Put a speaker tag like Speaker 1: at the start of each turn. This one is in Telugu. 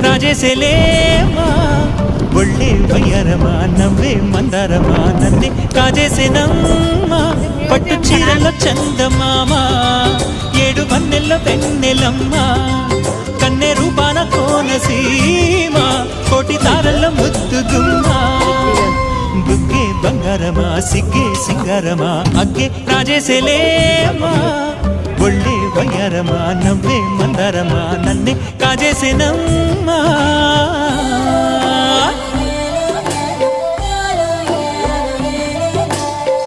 Speaker 1: రాజేసేలేమా ఒళ్ళే వయ్యారమా నవ్వే మందారమా నన్నే కాజేసేనమ్మా పట్టు చీరలో చందమామ ఏడు వన్నెల్లో వెన్నెలమ్మా కన్నె రూపాన కోనసీమ కోటి తారల్లో ముద్దుగుమ్మా బుగ్గే బంగారమా సిగ్గే సింగారమా అగ్గే రాజేసేలేమా ఒళ్ళే వయ్యారమా నవ్వే మందారమా నన్నే కాజేసేనమ్మా